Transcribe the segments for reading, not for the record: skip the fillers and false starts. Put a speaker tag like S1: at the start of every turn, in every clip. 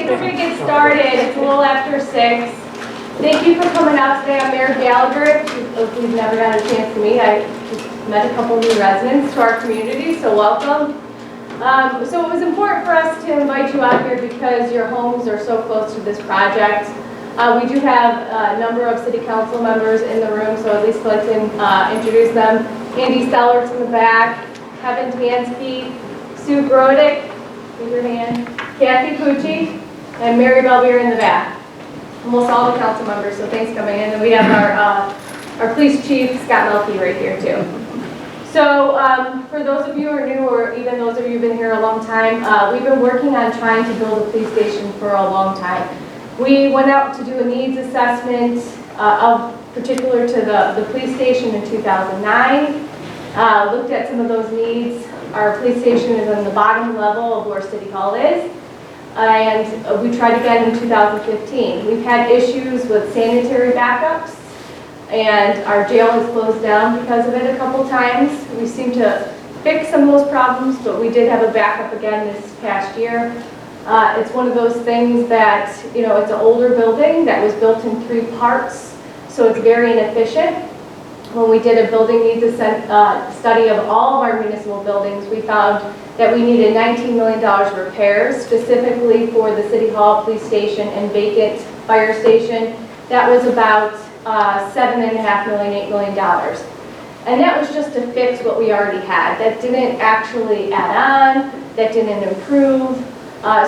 S1: think we're going to get started. It's a little after 6. Thank you for coming out today. I'm Mayor Gallagher. If you've never got a chance to meet, I just met a couple new residents to our community, so welcome. So it was important for us to invite you out here because your homes are so close to this project. We do have a number of city council members in the room, so at least I'd like to introduce them. Andy Sellers in the back, Kevin Tansky, Sue Grodick, raise your hand, Kathy Pucci, and Mary Belvier in the back. Almost all the council members, so thanks for coming in. And we have our police chief, Scott Melke, right here too. So for those of you who are new, or even those of you who've been here a long time, we've been working on trying to build a police station for a long time. We went out to do a needs assessment of particular to the police station in 2009, looked at some of those needs. Our police station is on the bottom level of where City Hall is, and we tried again in 2015. We've had issues with sanitary backups, and our jail has closed down because of it a couple times. We seem to fix some of those problems, but we did have a backup again this past year. It's one of those things that, you know, it's an older building that was built in 3 parts, so it's very inefficient. When we did a building needs study of all of our municipal buildings, we found that we needed $19 million repairs, specifically for the City Hall, police station, and vacant fire station. That was about $7.5 million, $8 million. And that was just to fix what we already had. That didn't actually add on, that didn't improve.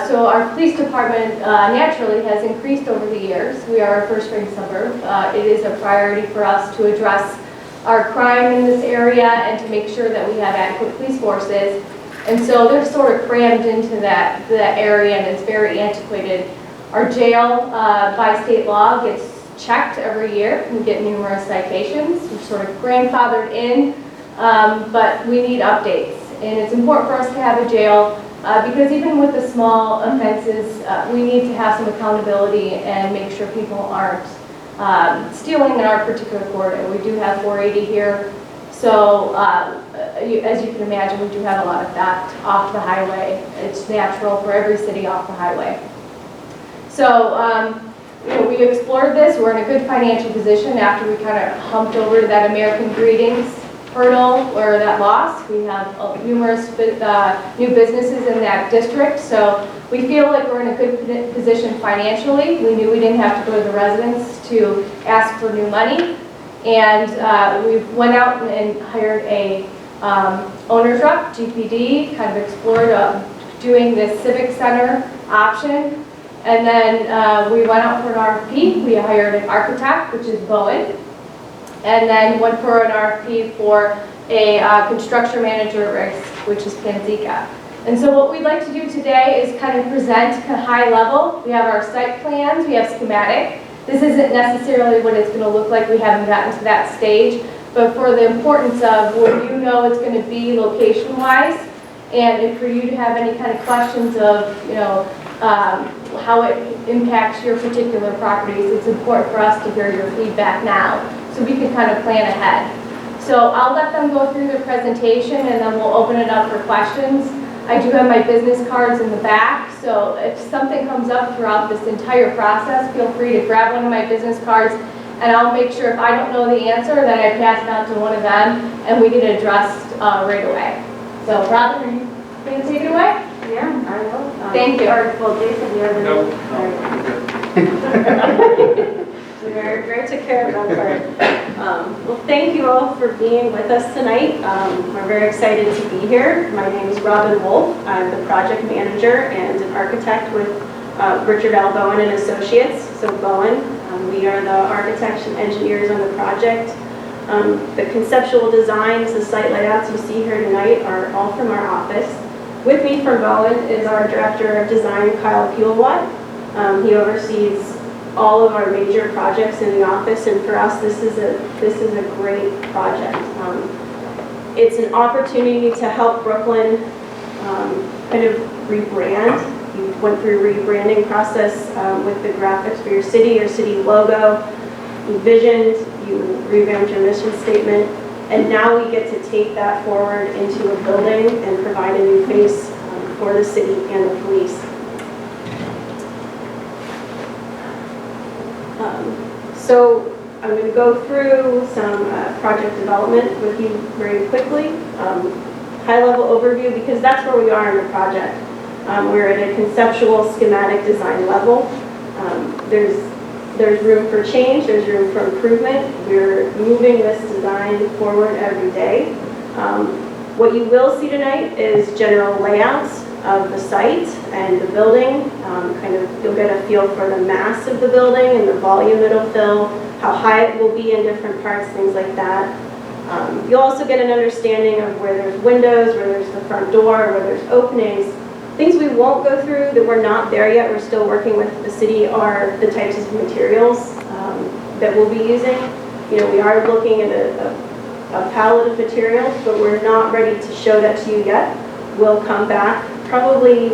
S1: So our police department naturally has increased over the years. We are a first-rate suburb. It is a priority for us to address our crime in this area and to make sure that we have adequate police forces. And so they're sort of crammed into that area, and it's very antiquated. Our jail, by state law, gets checked every year. We get numerous citations. We're sort of grandfathered in, but we need updates. And it's important for us to have a jail because even with the small offenses, we need to have some accountability and make sure people aren't stealing in our particular corridor. We do have 480 here, so as you can imagine, we do have a lot of theft off the highway. It's natural for every city off the highway. So you know, we explored this. We're in a good financial position after we kind of humped over to that American Greetings hurdle or that loss. We have numerous new businesses in that district, so we feel like we're in a good position financially. We knew we didn't have to go to the residents to ask for new money, and we went out and hired a owner's rep, GPD, kind of explored doing this civic center option, and then we went out for an RFP. We hired an architect, which is Bowen, and then went for an RFP for a construction manager at risk, which is Panzica. And so what we'd like to do today is kind of present kind of high level. We have our site plans, we have schematic. This isn't necessarily what it's going to look like. We haven't gotten to that stage, but for the importance of where you know it's going to be location-wise, and if for you to have any kind of questions of, you know, how it impacts your particular properties, it's important for us to hear your feedback now, so we can kind of plan ahead. So I'll let them go through their presentation, and then we'll open it up for questions. I do have my business cards in the back, so if something comes up throughout this entire process, feel free to grab one of my business cards, and I'll make sure if I don't know the answer, then I pass it on to one of them, and we get it addressed right away. So Robin, are you going to take it away?
S2: Yeah, I will.
S1: Thank you.
S2: Well, Jason, you have any?
S3: No.
S2: Mary took care of that part. Well, thank you all for being with us tonight. We're very excited to be here. My name is Robin Wolf. I'm the project manager and an architect with Richard L. Bowen and Associates. So Bowen, we are the architects and engineers on the project. The conceptual designs, the site layouts you see here tonight are all from our office. With me from Bowen is our director of design, Kyle Kuhlwatt. He oversees all of our major projects in the office, and for us, this is a great project. It's an opportunity to help Brooklyn kind of rebrand. You went through a rebranding process with the graphics for your city logo. You visioned, you revamped your mission statement, and now we get to take that forward into a building and provide a new face for the city and the police. So I'm going to go through some project development with you very quickly. High-level overview, because that's where we are in the project. We're at a conceptual schematic design level. There's room for change, there's room for improvement. We're moving this design forward every day. What you will see tonight is general layouts of the site and the building. You'll get a feel for the mass of the building and the volume it'll fill, how high it will be in different parts, things like that. You'll also get an understanding of where there's windows, where there's the front door, where there's openings. Things we won't go through that we're not there yet, we're still working with the city, are the types of materials that we'll be using. You know, we are looking at a palette of materials, but we're not ready to show that to you yet. We'll come back probably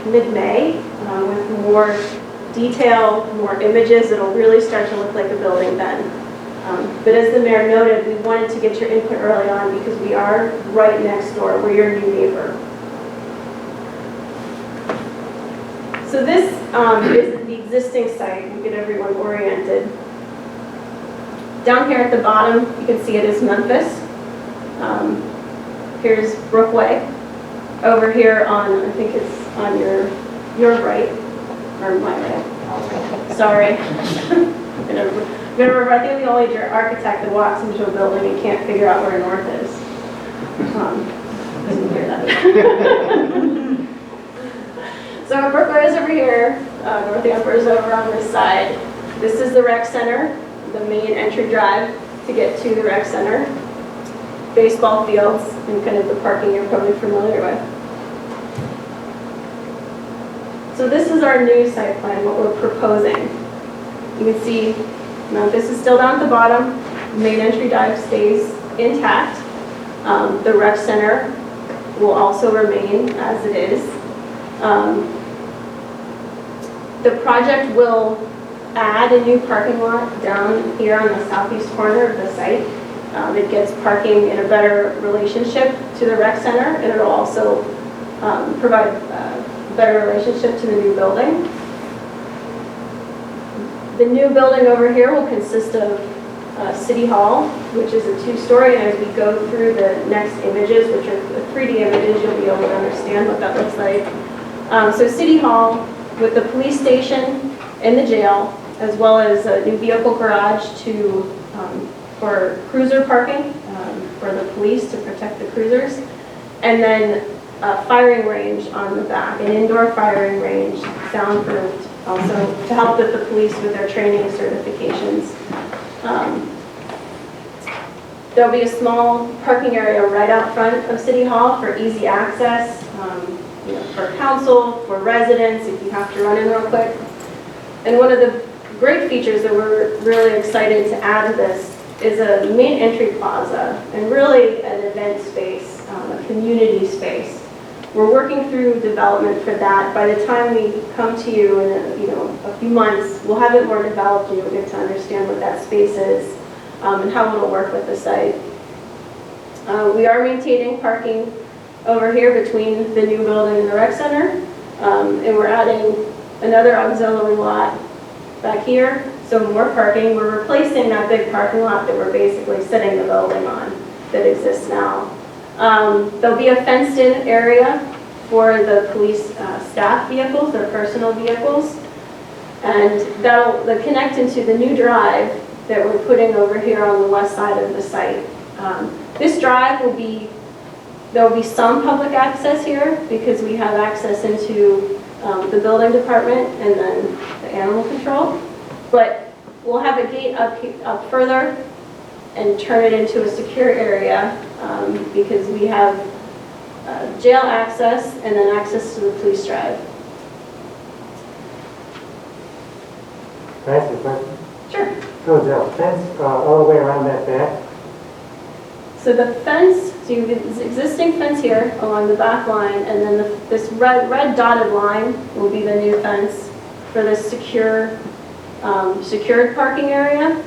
S2: mid-May with more detail, more images. It'll really start to look like a building then. But as the mayor noted, we wanted to get your input early on because we are right next door. We're your new neighbor. So this is the existing site. We get everyone oriented. Down here at the bottom, you can see it is Memphis. Here's Brookway. Over here on, I think it's on your right, or my right. Sorry. I'm gonna remember, I think the only architect that walks into a building and can't figure out where north is. Doesn't hear that. So Brookway is over here, North Amber is over on this side. This is the rec center, the main entry drive to get to the rec center. Baseball fields and kind of the parking you're probably familiar with. So this is our new site plan, what we're proposing. You can see Memphis is still down at the bottom. Main entry drive stays intact. The rec center will also remain as it is. The project will add a new parking lot down here on the southeast corner of the site. It gets parking in a better relationship to the rec center, and it'll also provide a better relationship to the new building. The new building over here will consist of City Hall, which is a 2-story, and as we go through the next images, which are the 3D images, you'll be able to understand what that looks like. So City Hall with the police station and the jail, as well as a new vehicle garage for cruiser parking for the police to protect the cruisers, and then a firing range on the back, an indoor firing range, soundproofed, also to help with the police with their training certifications. There'll be a small parking area right out front of City Hall for easy access, for council, for residents, if you have to run in real quick. And one of the great features that we're really excited to add to this is a main entry plaza, and really an event space, a community space. We're working through development for that. By the time we come to you in a few months, we'll have it more developed and you'll get to understand what that space is and how it'll work with the site. We are maintaining parking over here between the new building and the rec center, and we're adding another auxiliary lot back here, so more parking. We're replacing that big parking lot that we're basically setting the building on that exists now. There'll be a fenced-in area for the police staff vehicles, their personal vehicles, and that'll connect into the new drive that we're putting over here on the west side of the site. This drive there'll be some public access here because we have access into the building department and then the animal control, but we'll have a gate up further and turn it into a secure area because we have jail access and then access to the police drive.
S3: Can I ask you a question?
S2: Sure.
S3: So the fence all the way around that back?
S2: So the fence, so you have this existing fence here along the back line, and then this red dotted line will be the new fence for this secured parking area.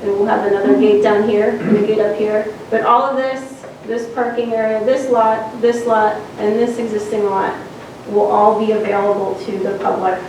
S2: And we'll have another gate down here and a gate up here. But all of this parking area, this lot, and this existing lot will all be available to the public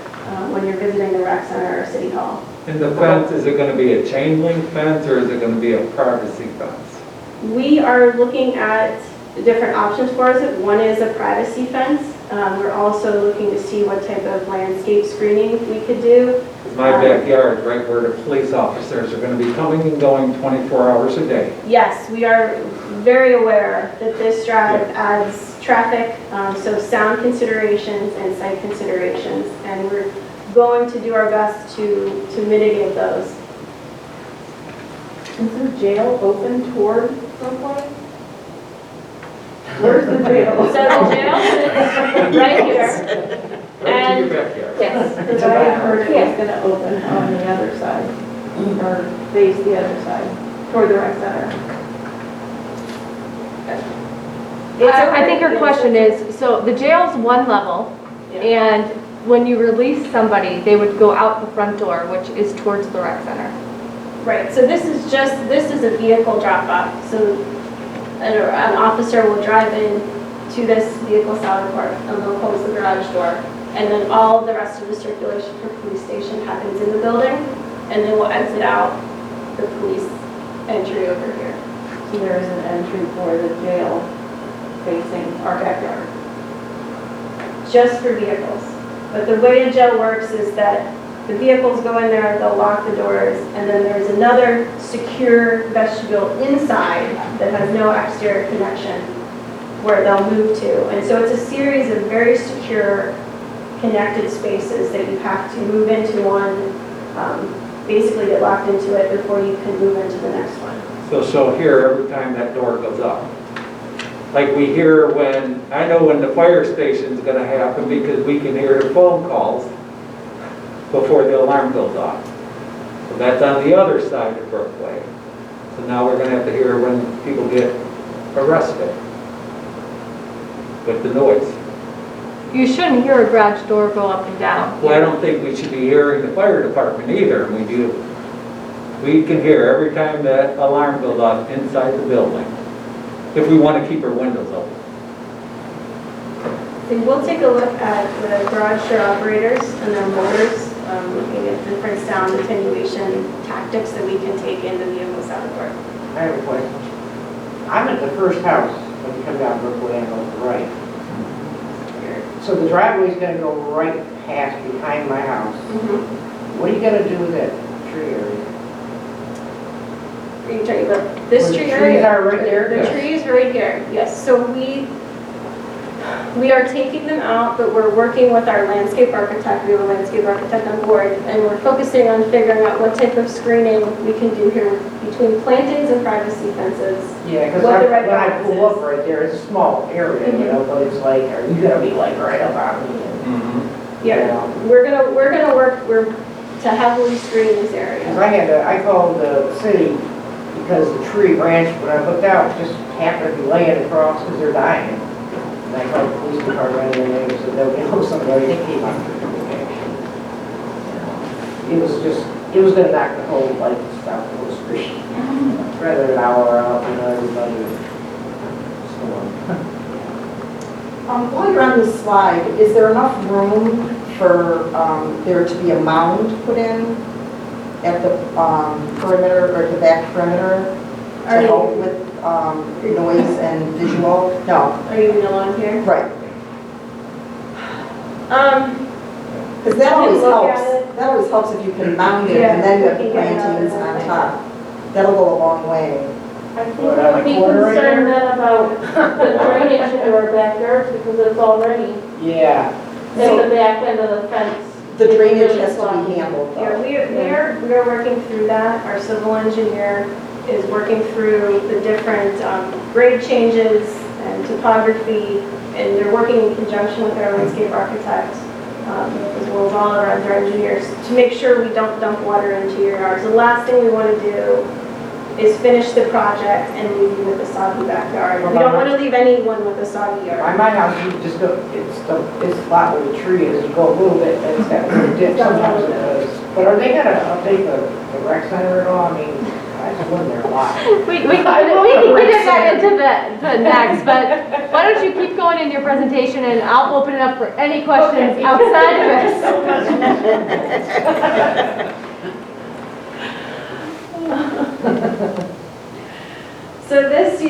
S2: when you're visiting the rec center or City Hall.
S4: And the fence, is it gonna be a chain link fence or is it gonna be a privacy fence?
S2: We are looking at different options for us. One is a privacy fence. We're also looking to see what type of landscape screening we could do.
S4: My backyard, right where the police officers are gonna be coming and going 24 hours a day.
S2: Yes, we are very aware that this drive adds traffic, so sound considerations and site considerations, and we're going to do our best to mitigate those.
S5: Is the jail open toward Brookline? Where's the jail?
S2: So the jail is right here.
S4: Right to your backyard.
S2: Yes,
S5: Because I had heard it was gonna open on the other side, or face the other side, toward the rec center.
S1: I think your question is, so the jail's one level, and when you release somebody, they would go out the front door, which is towards the rec center.
S2: Right, so this is a vehicle drop-off. So an officer will drive in to this vehicle salvage port, and they'll close the garage door. And then all of the rest of the circulation for police station happens in the building, and then we'll exit out the police entry over here.
S5: So there is an entry for the jail facing our backyard.
S2: Just for vehicles. But the way the jail works is that the vehicles go in there, they'll lock the doors, and then there's another secure vestibule inside that has no exterior connection where they'll move to. And so it's a series of very secure, connected spaces that you have to move into one, basically get locked into it before you can move into the next one.
S4: So she'll hear every time that door goes up. Like we hear when, I know when the fire station's gonna happen because we can hear the phone calls before the alarm goes off. So that's on the other side of Brookway. So now we're gonna have to hear when people get arrested with the noise.
S1: You shouldn't hear a garage door go up and down.
S4: Well, I don't think we should be hearing the fire department either, and we do. We can hear every time that alarm goes off inside the building, if we want to keep our windows open.
S2: So we'll take a look at the garage door operators and their motors, looking at different sound attenuation tactics that we can take in the vehicle sound port.
S6: I have a question. I'm at the first house when you come down Brookway and go to the right. So the driveway's gonna go right past behind my house. What are you gonna do with that tree area?
S2: Are you talking about this
S6: Where the
S2: tree
S6: trees
S2: area?
S6: are right there?
S2: The trees right here, yes. So we are taking them out, but we're working with our landscape architect. We have a landscape architect on board, and we're focusing on figuring out what type of screening we can do here between plantings and privacy fences.
S6: Yeah, because
S2: What the right
S6: when I
S2: balance
S6: pull up
S2: is.
S6: right there, it's a small area, you know, but it's like, are you gonna be like right up on me?
S2: Yeah, we're gonna work to heavily screen this area.
S6: Because I called the city because the tree branch, when I looked out, just happened to be laying across because they're dying. And I called the police department and they said they'll get somebody, they came out. It was gonna knock the whole light out of the street. Rather than an hour out, you know, everybody was storm.
S7: While you're on the slide, is there enough room for there to be a mound put in at the perimeter, or the back perimeter, to help with noise and visual? No.
S2: Are you even along here?
S7: Right. Because that always
S2: look at
S7: helps.
S2: it.
S7: That always helps if you can mound it,
S2: Yeah,
S7: and then you have
S2: we
S7: the
S2: can get another
S7: plantings on
S2: way.
S7: top. That'll go a long way.
S5: I think
S6: What,
S5: we
S6: on
S5: would
S6: the
S5: be
S6: corner right
S5: concerned
S6: there?
S5: then about the drainage into our backyard because it's already
S6: Yeah.
S5: at the back end of the fence.
S7: The drainage has to be handled
S2: Yeah,
S7: though.
S2: we are working through that. Our civil engineer is working through the different grade changes and topography, and they're working in conjunction with our landscape architect, as well as all of our other engineers, to make sure we don't dump water into your yards. The last thing we want to do is finish the project and leave you with a soggy backyard. We don't want to leave anyone with a soggy
S6: By
S2: yard.
S6: my house, you just go, it's a lot where the tree is, you go a little bit, and it's got a little dip, sometimes it does. But are they gonna update the rec center at all? I mean, I just went there a lot.
S1: We did get into the next, but why don't you keep going in your presentation and I'll open it up for any questions outside of this.
S2: So this,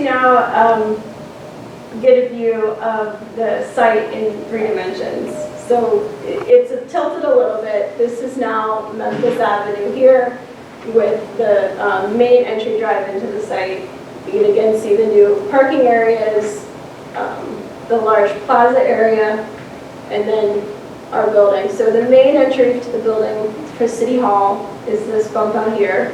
S2: get a view of the site in 3 dimensions. So it's tilted a little bit. This is now Memphis Avenue here with the main entry drive into the site. You can again see the new parking areas, the large plaza area, and then our building. So the main entry to the building for City Hall is this bump out here.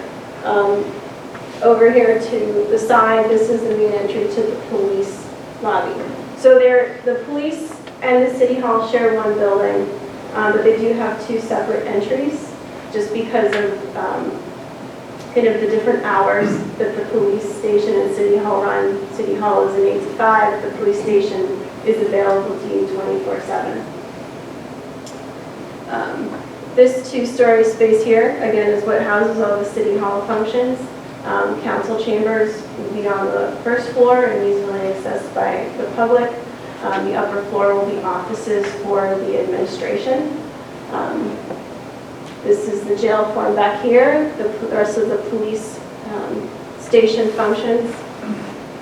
S2: Over here to the side, this is the main entry to the police lobby. So the police and the City Hall share one building, but they do have 2 separate entries just because of kind of the different hours that the police station and City Hall run. City Hall is an 8 to 5, the police station is available to you 24/7. This 2-story space here, again, is what houses all the City Hall functions. Council chambers will be on the 1st floor and easily accessed by the public. The upper floor will be offices for the administration. This is the jail form back here. The rest of the police station functions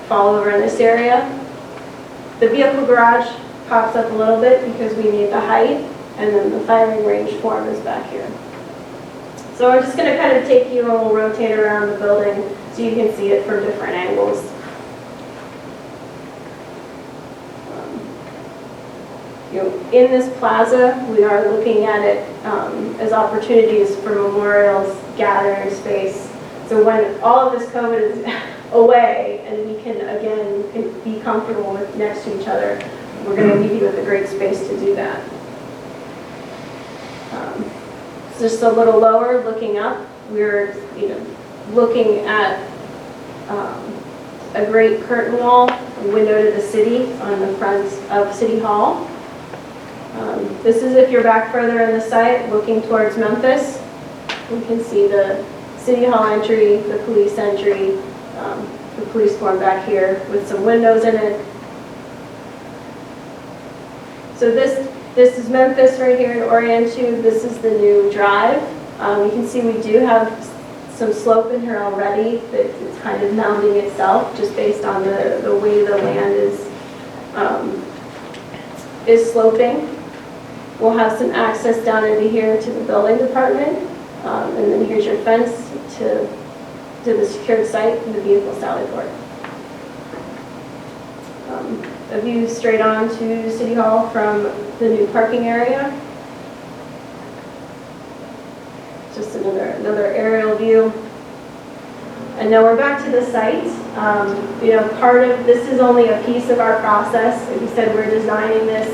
S2: fall over in this area. The vehicle garage pops up a little bit because we need the height, and then the firing range form is back here. So I'm just going to kind of take you and we'll rotate around the building so you can see it from different angles. In this plaza, we are looking at it as opportunities for memorials, gathering space. So when all of this COVID is away and we can again be comfortable next to each other, we're going to leave you with a great space to do that. Just a little lower, looking up, we're looking at a great curtain wall, a window to the city on the front of City Hall. This is if you're back further in the site, looking towards Memphis. You can see the City Hall entry, the police entry, the police form back here with some windows in it. So this is Memphis right here in Orient Tube. This is the new drive. You can see we do have some slope in here already that it's kind of mounding itself just based on the way the land is sloping. We'll have some access down into here to the building department. And then here's your fence to the secured site and the vehicle sally port. A view straight on to City Hall from the new parking area. Just another aerial view. And now we're back to the site. Part of this is only a piece of our process. Like we said, we're designing this,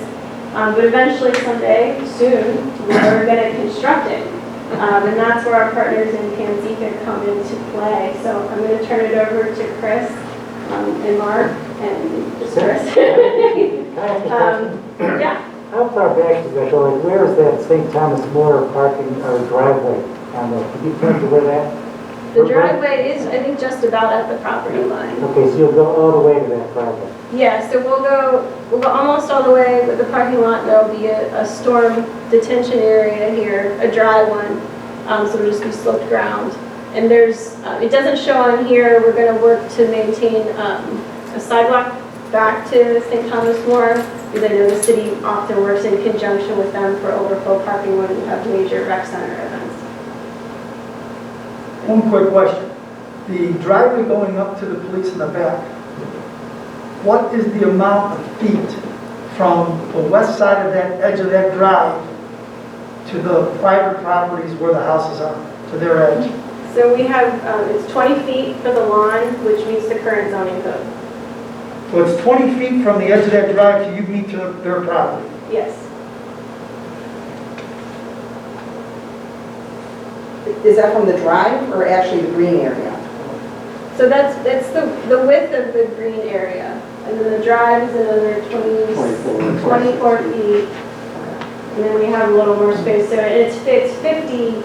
S2: but eventually someday, soon, we're going to construct it. And that's where our partners in Panzeca come into play. So I'm going to turn it over to Chris and Mark and just Chris.
S3: Can I ask a question?
S2: Yeah.
S3: How far back does that go? Like, where is that St. Thomas More parking or driveway on the, can you tell me where that?
S2: The driveway is, I think, just about at the property line.
S3: Okay, so you'll go all the way to that driveway.
S2: Yeah, so we'll go almost all the way with the parking lot. There'll be a storm detention area here, a dry one, so it'll just be sloped ground. And there's, it doesn't show on here, we're going to work to maintain a sidewalk back to St. Thomas More, because I know the city often works in conjunction with them for overflow parking when we have major rec center events.
S8: One quick question. The driveway going up to the police in the back, what is the amount of feet from the west side of that edge of that drive to the private properties where the houses are, to their edge?
S2: So we have, it's 20 feet for the lawn, which meets the current zoning code.
S8: So it's 20 feet from the edge of that drive till you meet to their property.
S2: Yes.
S7: Is that from the drive or actually the green area?
S2: So that's the width of the green area. And then the drive is another 24 feet. And then we have a little more space. So it's 50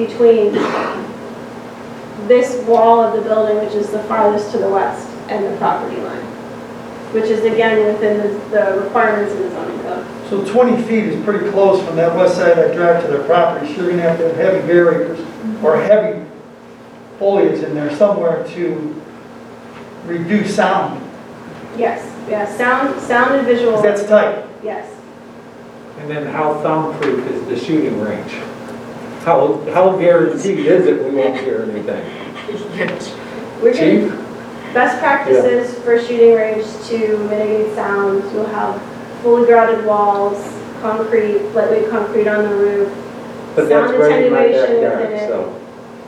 S2: between this wall of the building, which is the farthest to the west, and the property line, which is again within the requirements of the zoning code.
S8: So 20 feet is pretty close from that west side of that drive to their property. So you're going to have heavy barriers or heavy foliage in there somewhere to reduce sound.
S2: Yes, yes, sound and visual,
S8: 'Cause that's tight.
S2: yes.
S4: And then how soundproof is the shooting range? How guaranteed is it we won't hear anything?
S2: We're gonna,
S4: Chief?
S2: best practices for shooting range to mitigate sound, you'll have fully grouted walls, concrete, lightweight concrete on the roof.
S4: But that's
S2: Sound
S4: right in my
S2: attenuation
S4: backyard,
S2: within it.
S4: so.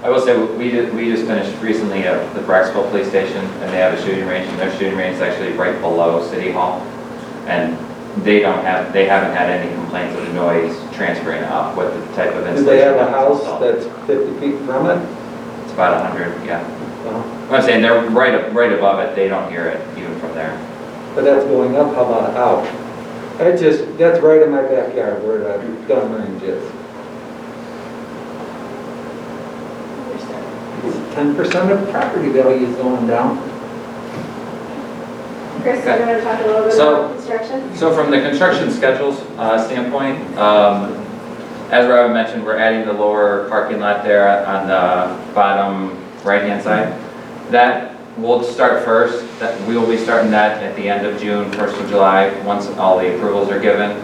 S9: I will say, we just finished recently at the Braxville Police Station, and they have a shooting range, and their shooting range is actually right below City Hall. And they haven't had any complaints of the noise transferring up with the type of
S4: Do
S9: installation.
S4: they have a
S9: that was
S4: house
S9: installed.
S4: that's 50 feet from it?
S9: It's about 100, yeah.
S4: Well,
S9: I'm saying they're right above it, they don't hear it even from there.
S4: but that's going up, how about out? That's right in my backyard where the gun range is. 10% of property value is going down.
S2: Chris, you're gonna talk a little bit
S9: So-
S2: about construction?
S9: So from the construction schedules standpoint, as Robin mentioned, we're adding the lower parking lot there on the bottom right-hand side. That will start first. We will be starting that at the end of June, 1st of July, once all the approvals are given.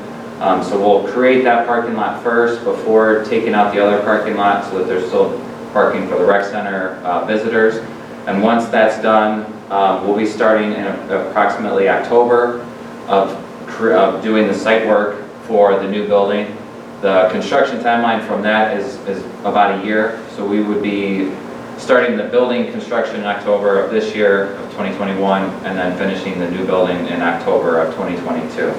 S9: So we'll create that parking lot first before taking out the other parking lot so that there's still parking for the rec center visitors. And once that's done, we'll be starting in approximately October of doing the site work for the new building. The construction timeline from that is about a year. So we would be starting the building construction in October of this year of 2021, and then finishing the new building in October of 2022.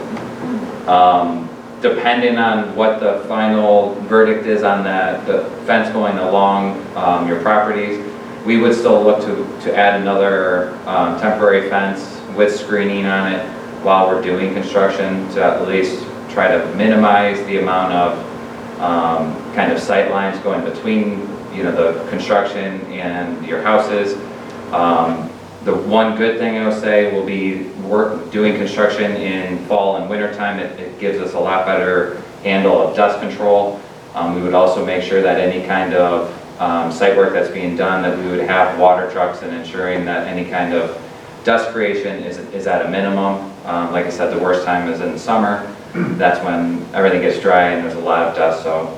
S9: Depending on what the final verdict is on the fence going along your properties, we would still look to add another temporary fence with screening on it while we're doing construction to at least try to minimize the amount of kind of sight lines going between the construction and your houses. The one good thing I will say will be doing construction in fall and winter time. It gives us a lot better handle of dust control. We would also make sure that any kind of site work that's being done, that we would have water trucks and ensuring that any kind of dust creation is at a minimum. Like I said, the worst time is in the summer. That's when everything gets dry and there's a lot of dust. So,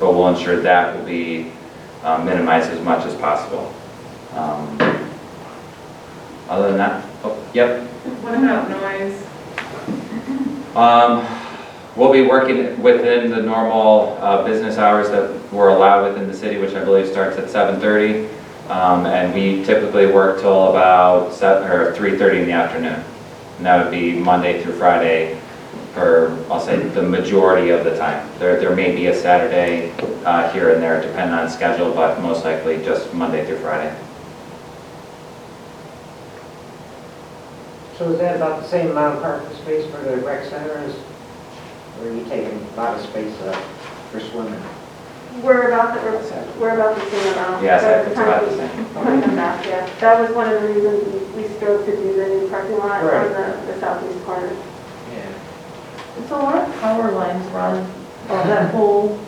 S9: but we'll ensure that will be minimized as much as possible. Other than that, yep.
S5: What about noise?
S9: We'll be working within the normal business hours that we're allowed within the city, which I believe starts at 7:30. And we typically work till about 3:30 in the afternoon. And that would be Monday through Friday for, I'll say, the majority of the time. There may be a Saturday here and there, depending on schedule, but most likely just Monday through Friday.
S6: So is that about the same amount of parking space for the rec center as, or are you taking a lot of space for swimming?
S2: We're about the same amount.
S9: Yes,
S2: By the
S9: it's
S2: time
S9: about the
S2: we-
S9: same.
S2: when we come back, yeah. That was one of the reasons we strove to do the new parking lot
S6: Right.
S2: on the southeast corner.
S6: Yeah.
S5: It's a lot of power lines run on that whole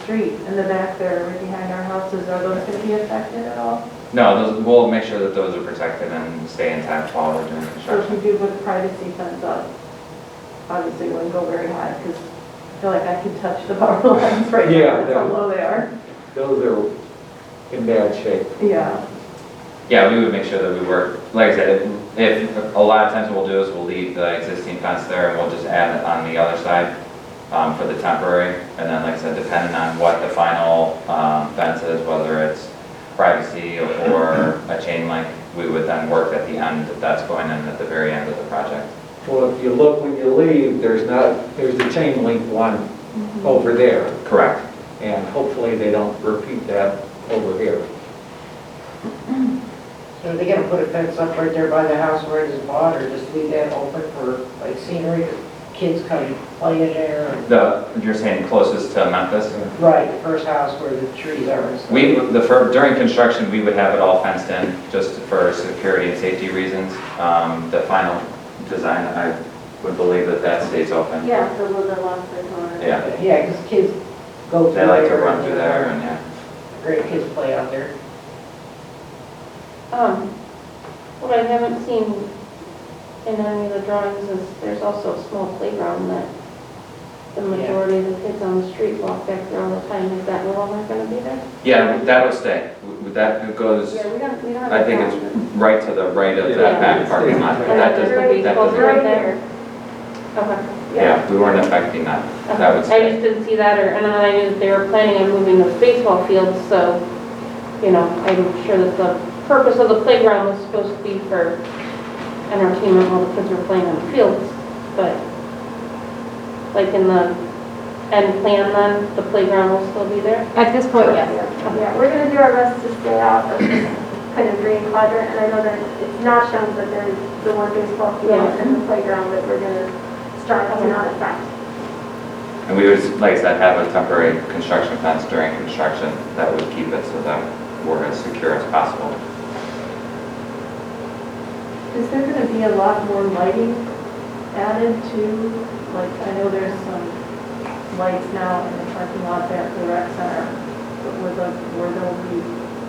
S5: street in the back there, right behind our houses. Are those going to be affected at all?
S9: No, we'll make sure that those are protected and stay intact while we're doing
S5: So if
S9: construction.
S5: you do put privacy fence up, obviously it wouldn't go very high, because I feel like I could touch the power lines right
S4: Yeah,
S5: now, that's how
S4: yeah.
S5: low they are.
S4: Those are in bad shape.
S5: Yeah.
S9: Yeah, we would make sure that we work, like I said, if a lot of times what we'll do is we'll leave the existing fence there and we'll just add it on the other side for the temporary. And then, like I said, depending on what the final fence is, whether it's privacy or a chain link, we would then work at the end if that's going in at the very end of the project.
S4: Well, if you look when you leave, there's a chain link one over there.
S9: Correct.
S4: And hopefully they don't repeat that over here.
S6: So are they gonna put a fence up right there by the house where it is bought, or just leave that open for like scenery, that kids come play in there?
S9: You're saying closest to Memphis?
S6: Right, the first house where the trees are and stuff.
S9: During construction, we would have it all fenced in, just for security and safety reasons. The final design, I would believe that stays open.
S2: Yeah, the little lots that go on.
S9: Yeah,
S6: Yeah, because kids go through
S9: they like to
S6: there
S9: run
S6: and,
S9: through there, and yeah.
S6: Great kids play out there.
S5: What I haven't seen in any of the drawings is there's also a small playground that the majority of the kids on the street walk back there all the time. Is that no longer gonna be there?
S9: Yeah, that'll stay. That goes,
S2: Yeah, we don't have.
S9: I think it's right to the right of that back parking lot. That doesn't, that doesn't,
S5: Right there. Okay.
S9: yeah, we weren't affecting that. That would
S5: I
S9: stay.
S5: just didn't see that, and then I knew that they were planning on moving the baseball field, so, you know, I'm sure that the purpose of the playground was supposed to be for entertainment while the kids were playing on the fields, but like in the end plan then, the playground will still be there?
S1: At this point, yes.
S2: Yeah, we're gonna do our best to stay out of this kind of green quadrant, and I know that it's not shown, but there's the one baseball field
S5: Yeah.
S2: and the playground that we're gonna strive to not affect.
S9: And we would, like I said, have a temporary construction fence during construction that would keep it so that we're as secure as possible.
S5: Is there gonna be a lot more lighting added to, like, I know there's some lights now in the parking lot there at the rec center, but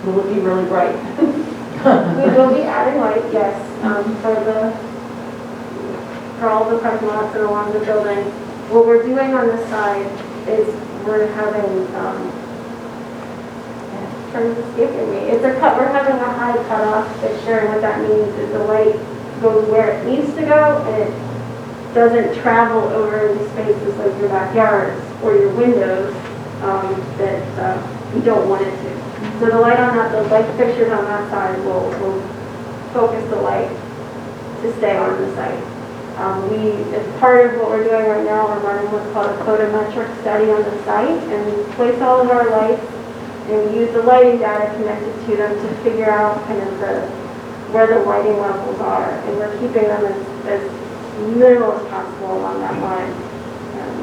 S5: will it be really bright?
S2: We will be adding light, yes, for all the parking lots and along the building. What we're doing on this side is we're having, terms escaping me. We're having a high cutoff fixture, and what that means is the light goes where it needs to go, and it doesn't travel over into spaces like your backyards or your windows that you don't want it to. So the light fixtures on that side will focus the light to stay on the site. As part of what we're doing right now, we're running what's called a photometric study on the site, and we place all of our lights, and we use the lighting data connected to them to figure out kind of where the lighting levels are, and we're keeping them as minimal as possible along that line,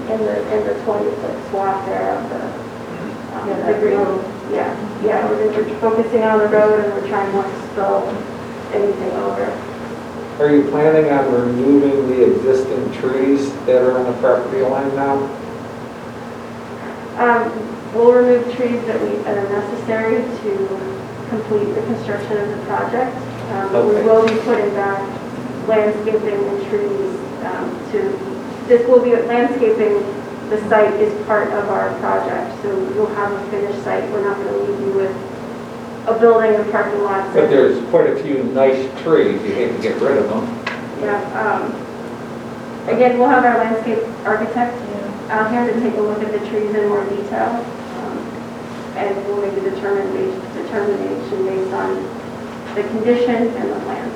S2: in the 20-foot swath there of the green. Yeah, we're focusing on the road, and we're trying not to spill anything over.
S4: Are you planning on removing the existing trees that are on the property line now?
S2: We'll remove trees that are necessary to complete the construction of the project. We
S4: Okay.
S2: will be putting back landscaping and trees this will be landscaping. The site is part of our project, so you'll have a finished site. We're not going to leave you with a building and parking lots.
S4: But there's quite a few nice trees, you hate to get rid of them.
S2: Yeah. Again, we'll have our landscape architect out here to take a look at the trees in more detail, and we'll make a determination based on the condition and the plan.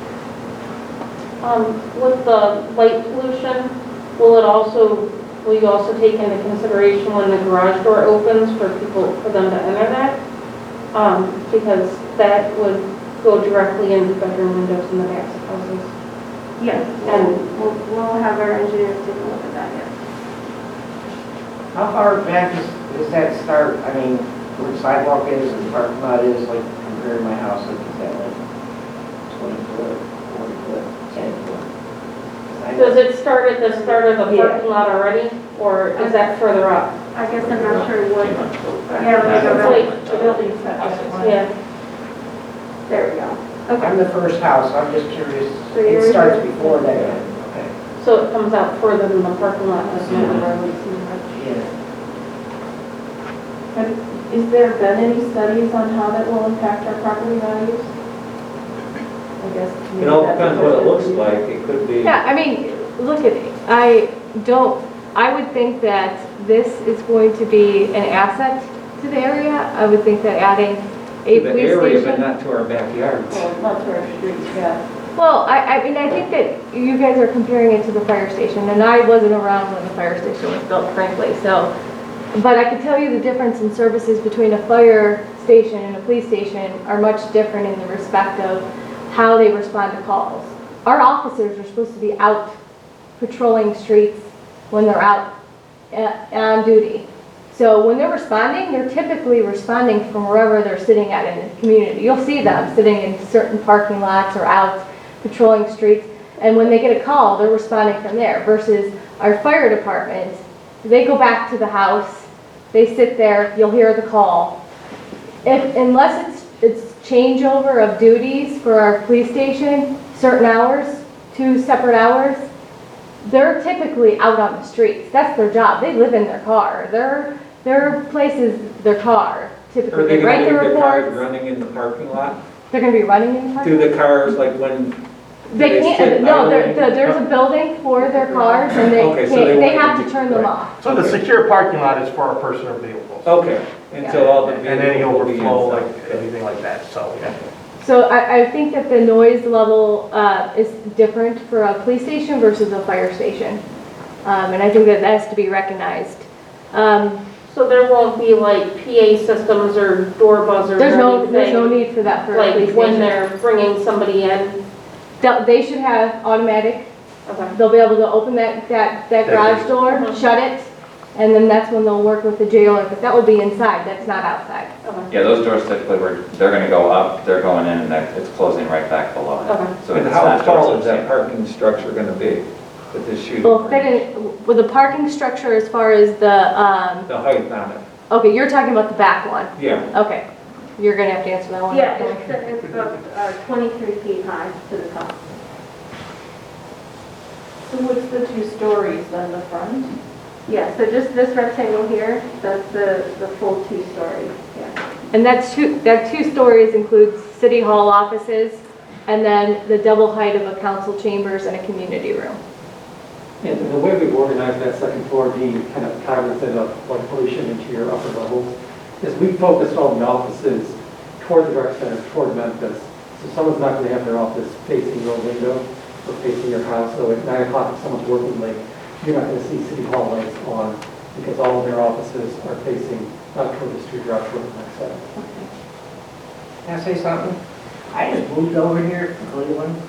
S5: With the light pollution, will you also take into consideration when the garage door opens for them to enter that? Because that would go directly into bedroom windows in the backs of houses.
S2: Yes, and we'll have our engineers take a look at that, yes.
S6: How far back does that start? I mean, where the sidewalk is and the parking lot is, like, compared to my house, like, is that like 20 foot, 40 foot, 10 foot?
S5: Does it start at the start of the parking lot already, or is that further up?
S2: I guess I'm not sure what,
S5: Yeah,
S2: the building's
S5: Yeah.
S2: There we go.
S6: I'm
S2: Okay,
S6: the first house, I'm just curious,
S2: So
S6: it
S2: you're-
S6: starts before that. Okay.
S5: So it comes out further than the parking lot, doesn't it?
S6: Yeah.
S5: Is there been any studies on how that will impact our property values? I guess.
S4: It all depends what it looks like, it could be.
S1: Yeah, I mean, look at it. I would think that this is going to be an asset to the area. I would think that adding a
S4: To the
S1: police
S4: area, but
S1: station.
S4: not to our backyards.
S5: Not to our streets, yeah.
S1: Well, I mean, I think that you guys are comparing it to the fire station, and I wasn't around when the fire station was built, frankly, so. But I can tell you the difference in services between a fire station and a police station are much different in the respect of how they respond to calls. Our officers are supposed to be out patrolling streets when they're out on duty. So when they're responding, they're typically responding from wherever they're sitting at in the community. You'll see them sitting in certain parking lots or out patrolling streets. And when they get a call, they're responding from there versus our fire department. They go back to the house, they sit there, you'll hear the call. Unless it's it's changeover of duties for our police station, certain hours, 2 separate hours. They're typically out on the streets. That's their job. They live in their car. Their place is their car. Typically,
S4: Are they
S1: they write
S4: gonna
S1: the
S4: leave the cars
S1: reports.
S4: running in the parking lot?
S1: They're gonna be running in the parking
S4: Do the cars, like when,
S1: They
S4: they sit
S1: can't, no,
S4: idling?
S1: there's a building for their cars and they
S4: Okay, so
S1: can't,
S4: they
S1: they
S4: won't
S1: have
S4: be-
S1: to turn them
S4: right.
S1: off.
S10: So the secure parking lot is for our personal vehicles.
S4: okay, until all the
S10: And any
S4: vehicles will be
S10: overflow,
S4: inside.
S10: like anything like that, so, yeah.
S1: So I think that the noise level is different for a police station versus a fire station. And I think that has to be recognized.
S5: So there won't be like PA systems or door buzzers or
S1: There's
S5: anything?
S1: no need for that for a
S5: Like
S1: police
S5: when
S1: station.
S5: they're bringing somebody in?
S1: They should have automatic,
S5: Okay.
S1: they'll be able to open that garage door,
S5: Mhm.
S1: shut it, and then that's when they'll work with the jailer, but that will be inside, that's not outside.
S5: Okay.
S9: Yeah, those doors typically they're gonna go up, they're going in, and it's closing right back below it.
S5: Okay.
S9: So
S4: And
S9: it's
S4: how
S9: not
S4: tall
S9: doors
S4: is that
S9: that
S4: parking structure gonna be with this shooting
S1: Well, fit
S4: range?
S1: in, with the parking structure as far as the,
S4: The height on it?
S1: okay, you're talking about the back one.
S4: Yeah.
S1: Okay, you're gonna have to answer that one.
S2: Yeah, it's about 23 feet high to the top.
S11: So what's the 2 stories then, the front?
S2: Yeah, so just this rectangle here, that's the full 2-story, yeah.
S1: And that 2 stories includes city hall offices, and then the double height of a council chambers and a community room.
S12: And the way we've organized that second floor, being kind of cognizant of like pollution into your upper levels, is we focused all the offices toward the rec center, toward Memphis. So someone's not going to have their office facing your window or facing your house. So at 9 o'clock, if someone's working late, you're not going to see city hall lights on because all of their offices are facing not toward the street, or toward the rec center.
S6: Can I say something? I just moved over here from Cleveland,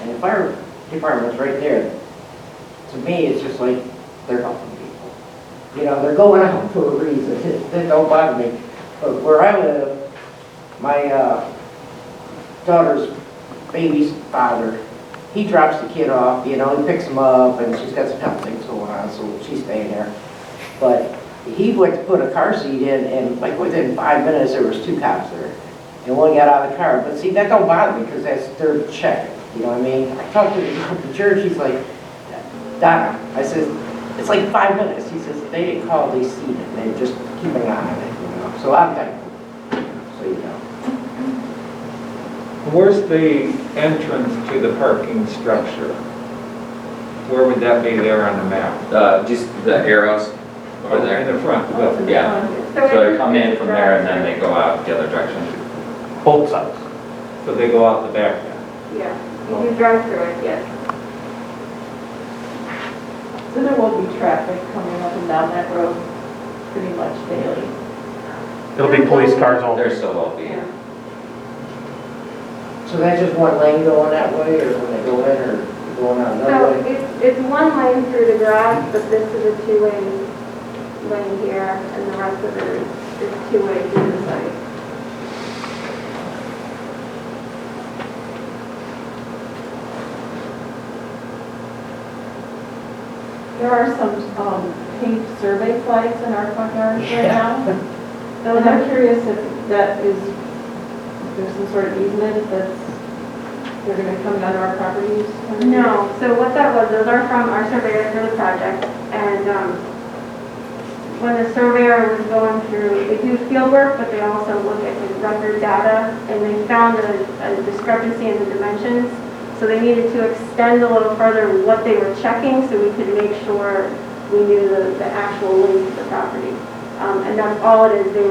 S6: and the fire department's right there. To me, it's just like they're helping people. You know, they're going out for a reason. It don't bother me. But where I live, my daughter's baby's father, he drops the kid off, you know, he picks him up, and she's got some health things going on, so she's staying there. But he went to put a car seat in, and like within 5 minutes, there was 2 cops there. And one got out of the car. But see, that don't bother me because that's their check. You know what I mean? I talked to the church, he's like, Donna, I said, it's like 5 minutes. He says, they didn't call, they seated. They just keep an eye on it, you know. So I'm thankful, so you know.
S4: Where's the entrance to the parking structure? Where would that be there on the map?
S9: just the arrows over
S4: In
S9: there.
S4: the front, well,
S9: Yeah, so they come in from there and then they go out the other direction.
S10: Both sides.
S4: so they go out the back then?
S2: Yeah, you can drive through it, yes.
S11: So there won't be traffic coming up and down that road pretty much daily?
S10: It'll be police cars only.
S9: There still will be.
S6: So that's just one lane going that way, or when they go in, or going out
S2: So
S6: another way?
S2: it's 1 lane through the garage, but this is a 2-way lane here, and the rest of it is 2-way through the site.
S11: There are some pink survey flags in our front yards right now.
S2: Those
S11: And I'm
S2: are,
S11: curious if that is, if there's some sort of easement that's, they're gonna come down to our properties?
S2: no, so what that was, those are from our surveyor for the project, and when the surveyor was going through, they do field work, but they also look at the record data, and they found a discrepancy in the dimensions. So they needed to extend a little further what they were checking so we could make sure we knew the actual length of the property. And that's all it is. They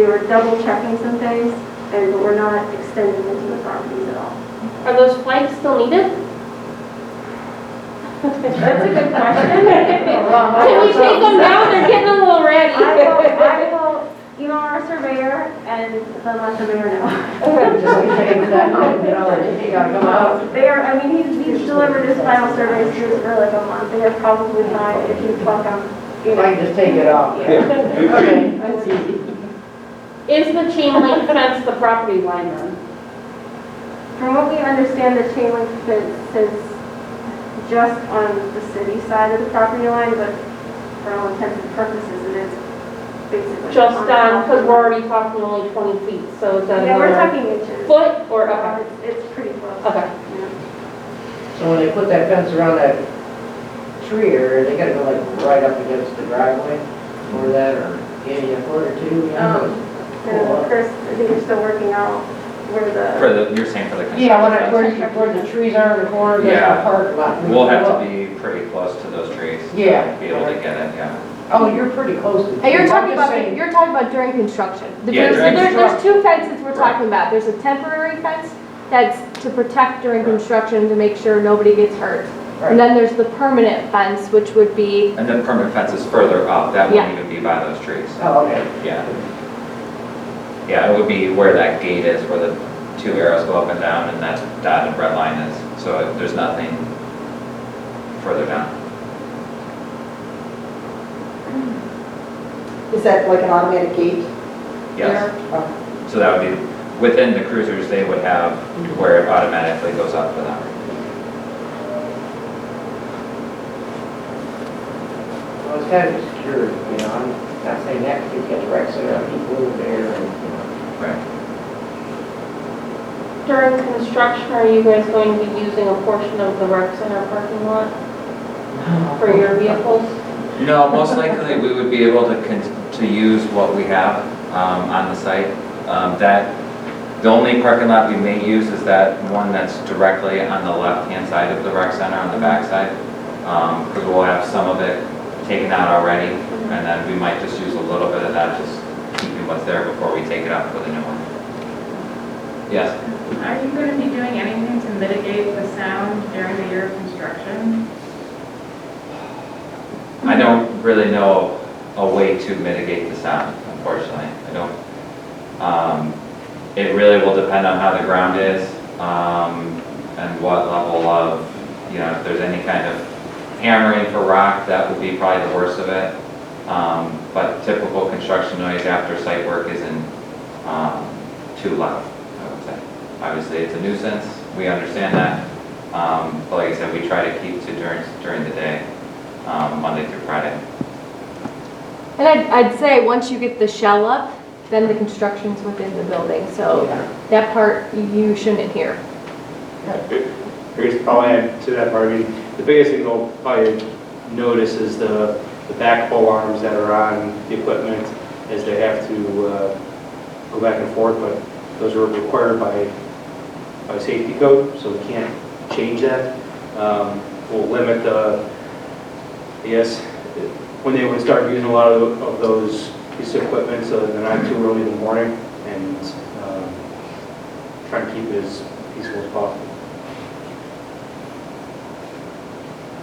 S2: were double checking some things, and we're not extending into the properties at all.
S5: Are those flags still needed?
S2: That's a good question.
S5: Can we take them down? They're getting a little ratty.
S2: I will email our surveyor and then let the mayor know.
S6: Just like taking that home, you know, and you gotta come out.
S2: They are, I mean, he's delivered his final surveys to us for like a month. They are probably fine if you pluck them.
S6: If I can just take it off.
S2: Yeah.
S6: Okay, that's easy.
S5: Is the chain link fence the property line then?
S2: From what we understand, the chain link fence is just on the city side of the property line, but for all intents and purposes, it is basically.
S5: Just on, because we're already talking only 20 feet, so is that
S2: Yeah, we're
S5: another
S2: talking inches.
S5: foot or, okay,
S2: It's pretty close.
S5: okay.
S6: So when they put that fence around that tree area, they gotta go like right up against the driveway for that, or maybe a foot or two?
S2: And Chris, I think you're still working out where
S9: For
S2: the,
S9: the, you're saying for the
S6: Yeah,
S9: construction.
S6: where the trees are in the corner, there's
S9: Yeah.
S6: a parking lot.
S9: We'll have to be pretty close to those trees. to
S6: Yeah.
S9: Be able to get it, yeah.
S6: Oh, you're pretty close to.
S1: And you're
S6: I'm
S1: talking
S6: just
S1: about,
S6: saying-
S1: you're talking about during construction.
S9: Yeah,
S1: There's,
S9: during
S1: there's two fences we're talking about. There's a temporary fence that's to protect during construction to make sure nobody gets hurt.
S6: Right.
S1: And then there's the permanent fence, which would be,
S9: And then permanent fence is further up, that
S1: Yeah.
S9: wouldn't even be by those trees.
S6: Oh, okay.
S9: Yeah. Yeah, it would be where that gate is, where the two arrows go up and down, and that dotted red line is. So there's nothing further down.
S7: Is that like an automatic gate?
S9: Yes.
S7: Oh.
S9: So that would be, within the cruisers, they would have where it automatically goes up for them.
S6: Well, I was kind of just curious, you know, I'm not saying that because you get the rec center, people live there and, you know.
S9: Right.
S5: During construction, are you guys going to be using a portion of the rec center parking lot for your vehicles?
S9: No, most likely we would be able to use what we have on the site. The only parking lot we may use is that one that's directly on the left-hand side of the rec center, on the back side. Because we'll have some of it taken out already, and then we might just use a little bit of that, just keeping what's there before we take it out for the new one. Yes?
S11: Are you going to be doing anything to mitigate the sound during the year of construction?
S9: I don't really know a way to mitigate the sound, unfortunately. I don't. It really will depend on how the ground is, and what level of, you know, if there's any kind of hammering for rock, that would be probably the worst of it. But typical construction noise after site work isn't too loud, I would say. Obviously, it's a nuisance, we understand that. But like I said, we try to keep to during the day. Monday through Friday.
S1: and I'd say, once you get the shell up, then the construction's within the building, so that part you shouldn't hear.
S13: I guess I'll add to that part. I mean, the biggest thing they'll probably notice is the back pole arms that are on the equipment as they have to go back and forth, but those are required by safety code, so we can't change that. We'll limit when they would start using a lot of those pieces of equipment so that they're not too early in the morning, and try to keep it as peaceful as possible.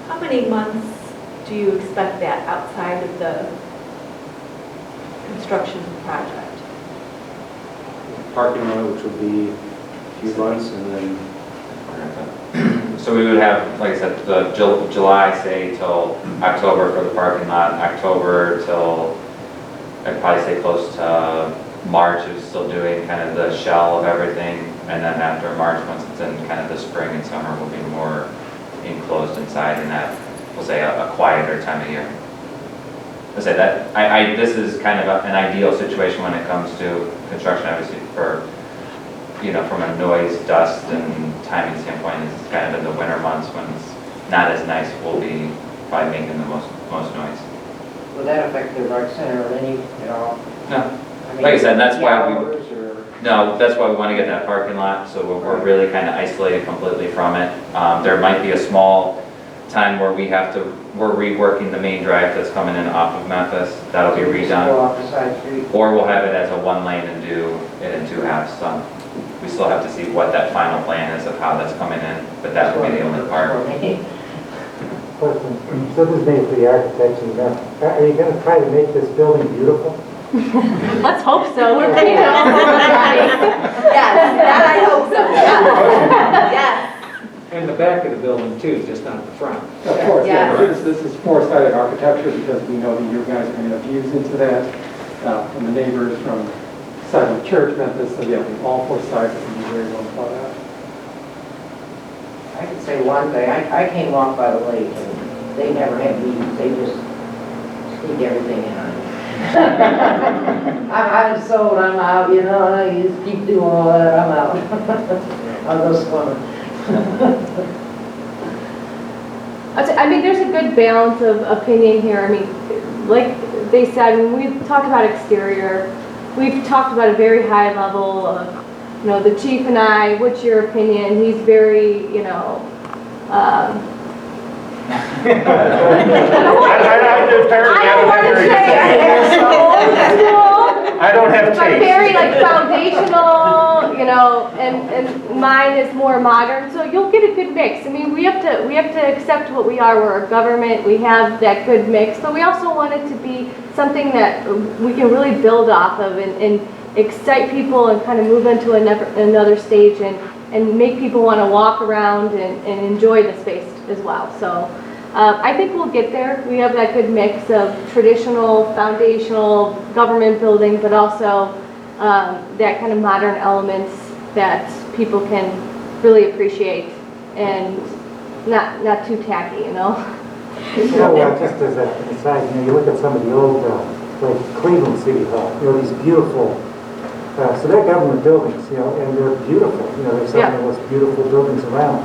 S14: How many months do you expect that outside of the construction project?
S13: Parking lot, which would be a few months, and then
S9: So we would have, like I said, the July, say, till October for the parking lot, October till, I'd probably say close to March is still doing kind of the shell of everything, and then after March, once it's in kind of the spring and summer, we'll be more enclosed inside in that, we'll say, a quieter time of year. I say that, this is kind of an ideal situation when it comes to construction, obviously, for, you know, from a noise, dust, and timing standpoint, it's kind of in the winter months when it's not as nice, we'll be probably making the most noise.
S6: Will that affect the rec center any at all?
S9: No.
S6: I mean,
S9: Like I said, that's why we,
S6: hours or-
S9: no, that's why we want to get that parking lot, so we're really kind of isolated completely from it. There might be a small time where we're reworking the main drive that's coming in off of Memphis, that'll be
S6: So we just
S9: redone.
S6: go off the side street?
S9: Or we'll have it as a one lane and do it in two halves, so we still have to see what that final plan is of how that's coming in, but that would be the only part.
S3: Question, so this may be the architects, and are you going to try to make this building beautiful?
S1: Let's hope so. We're
S14: Yes, that I hope so, yes.
S4: In the back of the building too, just not the front.
S12: Of course, yeah,
S14: Yeah.
S12: this is four-sided architecture because we know that you guys are going to have views into that. And the neighbors from the side of the church, Memphis, so yeah, all four sides can be very well thought out.
S6: I can say one thing, I came walk by the lake and they never had meetings, they just sneak everything in on you.
S15: I'm sold, I'm out, you know, you just keep doing all that, I'm out. I'll go swimming.
S1: I mean, there's a good balance of opinion here. I mean, like they said, when we talk about exterior, we've talked about a very high level of, you know, the chief and I, what's your opinion? He's very, you know,
S10: I don't have
S1: but
S10: taste.
S1: very like foundational, you know, and mine is more modern. So you'll get a good mix. I mean, we have to accept what we are. We're a government. We have that good mix, but we also want it to be something that we can really build off of and excite people and kind of move into another stage and make people want to walk around and enjoy the space as well. So I think we'll get there. We have that good mix of traditional, foundational government building, but also that kind of modern elements that people can really appreciate and not too tacky, you know?
S3: You know, just as an aside, you know, you look at some of the old, like Cleveland City Hall, you know, these beautiful, so they're government buildings, you know, and they're beautiful. You know, they're some of the most beautiful buildings around.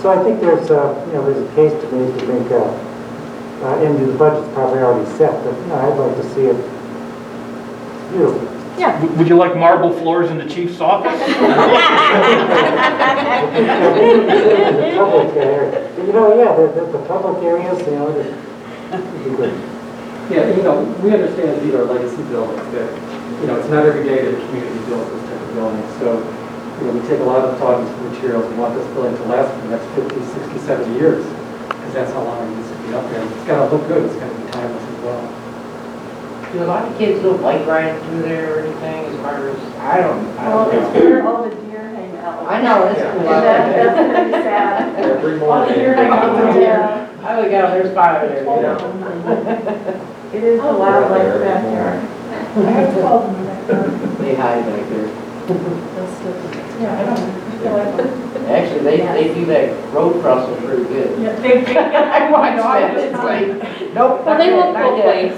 S3: So I think there's, you know, there's a case to make, and the budget's probably already set, but, you know, I'd like to see it beautiful.
S1: Yeah.
S10: Would you like marble floors in the chief's office?
S3: The public area, you know, yeah, the public areas, you know, would be good.
S12: Yeah, you know, we understand these are legacy buildings that, you know, it's not every day that a community builds this type of building. So, you know, we take a lot of thought into materials. We want this building to last for the next 50, 60, 70 years, because that's how long it needs to be up there. It's got to look good. It's got to be timeless as well.
S15: Do a lot of kids go bike riding through there or anything as far as, I don't
S11: Well, it's
S15: know.
S11: where all the deer hang out.
S15: I know, it's cool.
S11: That's gonna be sad.
S4: Every
S11: All the
S4: morning.
S11: deer hang out there.
S15: I look out, there's five there, you know.
S11: It is the wildlife backyard.
S15: They hide back there.
S11: Yeah, I don't.
S15: Actually, they do that road crossing pretty good.
S11: Yeah, they
S15: I watched that, it's like, nope.
S5: Well, they look
S15: not
S5: both
S15: yet.
S5: ways.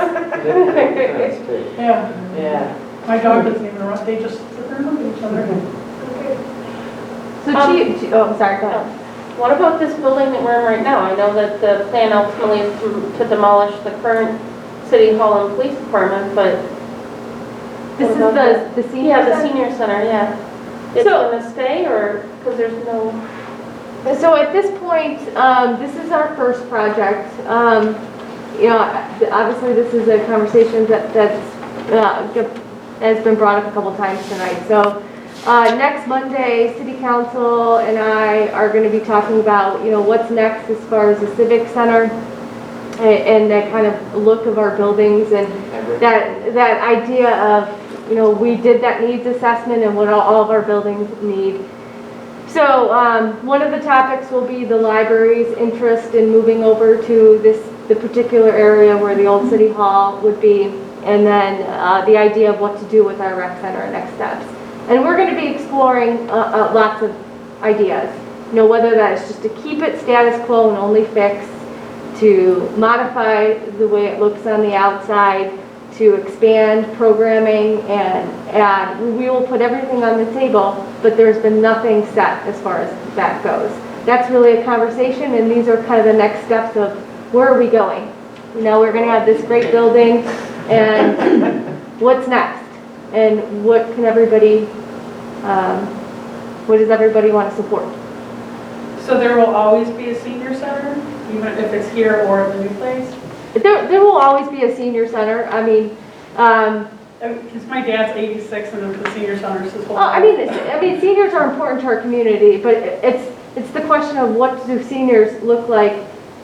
S11: Yeah,
S15: Yeah.
S11: my dog doesn't even run, they just sit there and look at each other.
S1: So oh, I'm sorry, go ahead.
S5: What about this building that we're in right now? I know that the plan ultimately is to demolish the current city hall and police department, but
S1: This is the senior
S5: yeah, the
S1: center?
S5: senior center, yeah. It's
S1: So-
S5: gonna stay, or, because there's no,
S1: So at this point, this is our first project. You know, obviously this is a conversation has been brought up a couple times tonight. So next Monday, City Council and I are going to be talking about, you know, what's next as far as the Civic Center and that kind of look of our buildings and that idea of, you know, we did that needs assessment and what all of our buildings need. So one of the topics will be the library's interest in moving over to the particular area where the old city hall would be, and then the idea of what to do with our rec center and next steps. And we're going to be exploring lots of ideas. You know, whether that is just to keep it status quo and only fix, to modify the way it looks on the outside, to expand programming, and we will put everything on the table, but there's been nothing set as far as that goes. That's really a conversation, and these are kind of the next steps of where are we going? You know, we're going to have this great building, and what's next? And what can everybody, what does everybody want to support?
S11: So there will always be a senior center, even if it's here or at the new place?
S1: There will always be a senior center. I mean,
S11: Because my dad's 86 and the senior center's his whole
S1: well, I
S11: life.
S1: mean, seniors are important to our community, but it's the question of what do seniors look like,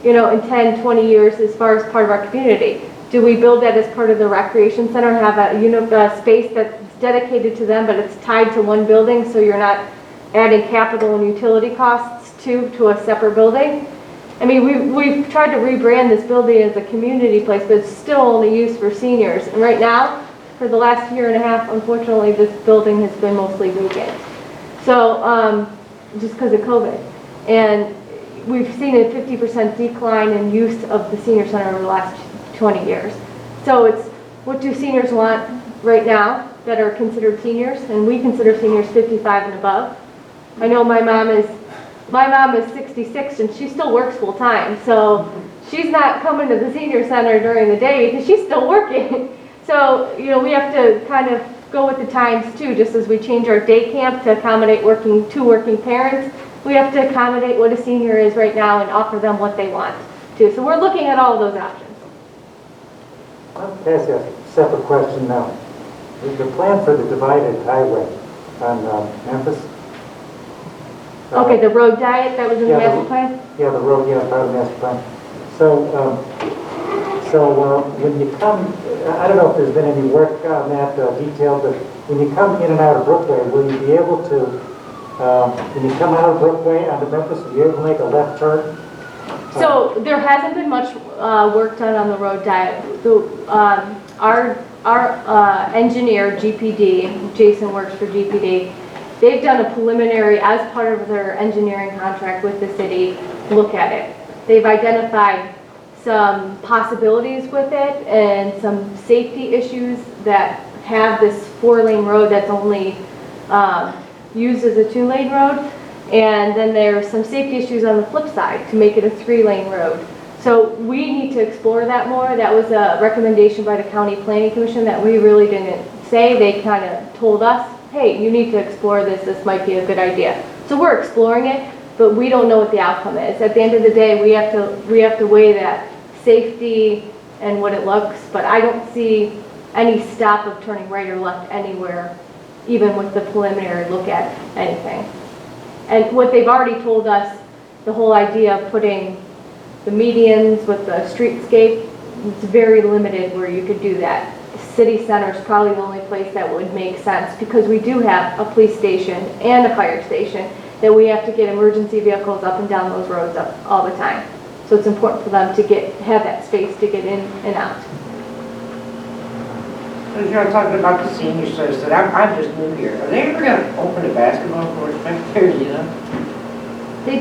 S1: you know, in 10, 20 years as far as part of our community. Do we build that as part of the recreation center, have a space that's dedicated to them, but it's tied to one building, so you're not adding capital and utility costs to a separate building? I mean, we've tried to rebrand this building as a community place, but it's still only used for seniors. And right now, for the last year and a half, unfortunately, this building has been mostly vacant. So, just because of COVID. And we've seen a 50% decline in use of the senior center over the last 20 years. So it's, what do seniors want right now that are considered seniors? And we consider seniors 55 and above. I know my mom is 66 and she still works full time. So she's not coming to the senior center during the day because she's still working. So, you know, we have to kind of go with the times too, just as we change our day camp to accommodate two working parents. We have to accommodate what a senior is right now and offer them what they want too. So we're looking at all of those options.
S3: I'll ask you a separate question now. The plan for the divided highway on Memphis?
S1: Okay, the road diet that was in the
S3: yeah,
S1: master plan?
S3: Yeah, the road, yeah, part of the master plan. So when you come, I don't know if there's been any work on that detailed, but when you come in and out of Brookway, will you be able to, when you come out of Brookway onto Memphis, will you be able to make a left turn?
S1: So there hasn't been much work done on the road diet. Our engineer, GPD, Jason works for GPD, they've done a preliminary, as part of their engineering contract with the city, look at it. They've identified some possibilities with it and some safety issues that have this 4-lane road that's only used as a 2-lane road. And then there's some safety issues on the flip side to make it a 3-lane road. So we need to explore that more. That was a recommendation by the County Planning Commission that we really didn't say. They kind of told us, hey, you need to explore this. This might be a good idea. So we're exploring it, but we don't know what the outcome is. At the end of the day, we have to weigh that safety and what it looks, but I don't see any stop of turning right or left anywhere, even with the preliminary look at anything. And what they've already told us, the whole idea of putting the medians with the streetscape, it's very limited where you could do that. City center is probably the only place that would make sense because we do have a police station and a fire station that we have to get emergency vehicles up and down those roads up all the time. So it's important for them to have that space to get in and out.
S6: As you're talking about the senior citizen, I'm just new here. Are they ever gonna open a basketball court back there, you know?
S1: They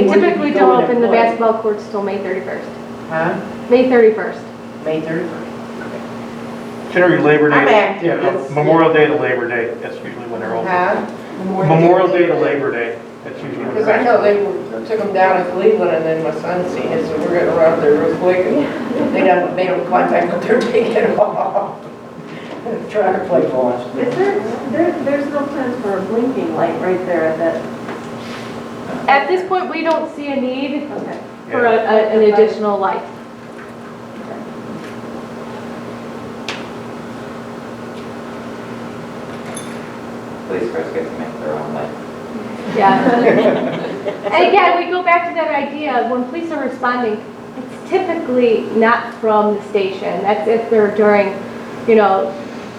S6: when
S1: typically
S6: you go
S1: don't
S6: in
S1: open
S6: and
S1: the
S6: play.
S1: basketball courts till May 31st.
S6: Huh?
S1: May 31st.
S6: May 31st?
S10: Generally Labor Day.
S6: I'm active.
S10: Yeah,
S6: That's-
S10: Memorial Day to Labor Day, that's usually when they're open.
S6: Huh?
S10: Memorial Day to Labor Day, that's usually when
S16: Because
S10: they're
S16: I know they took them down in Cleveland, and then my son seen it, so we're gonna run up there real quick, and they done made them contact what they're taking off.
S6: Try to play ball.
S11: Is there's no plans for a blinking light right there at that?
S1: At this point, we don't see a need
S11: Okay.
S1: for an additional light.
S9: Police cars get to make their own light.
S1: Yeah. And again, we go back to that idea, when police are responding, it's typically not from the station. That's if they're during,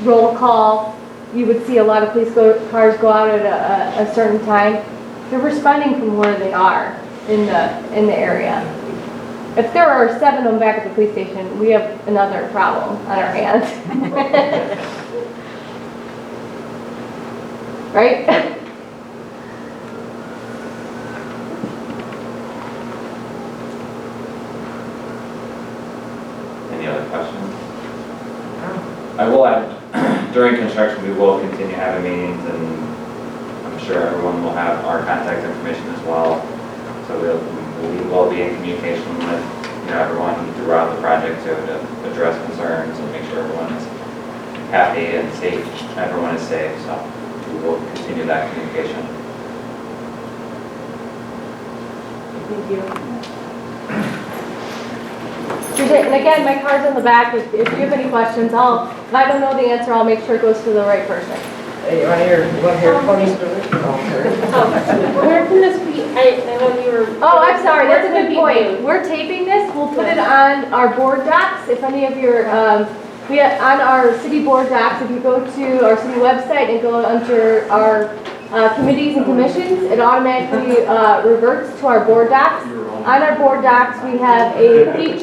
S1: roll call. You would see a lot of police cars go out at a certain time. They're responding from where they are in the area. If there are 7 of them back at the police station, we have another problem on our hands. Right?
S9: Any other questions? I will add, during construction, we will continue having meetings, and I'm sure everyone will have our contact information as well. So we will be in communication with everyone throughout the project to address concerns and make sure everyone is happy and safe. Everyone is safe, so we will continue that communication.
S1: Thank you. And again, my card's in the back. If you have any questions, if I don't know the answer, I'll make sure it goes to the right person.
S16: Hey, you wanna hear a funny story?
S5: Where can this be? I know you were.
S1: Oh, I'm sorry, that's a
S5: Where
S1: good
S5: can it
S1: point.
S5: be viewed?
S1: We're taping this. We'll put it on our board docs. If any of your, on our city board docs, if you go to our city website and go under our committees and commissions, it automatically reverts to our board docs. On our board docs, we have a feature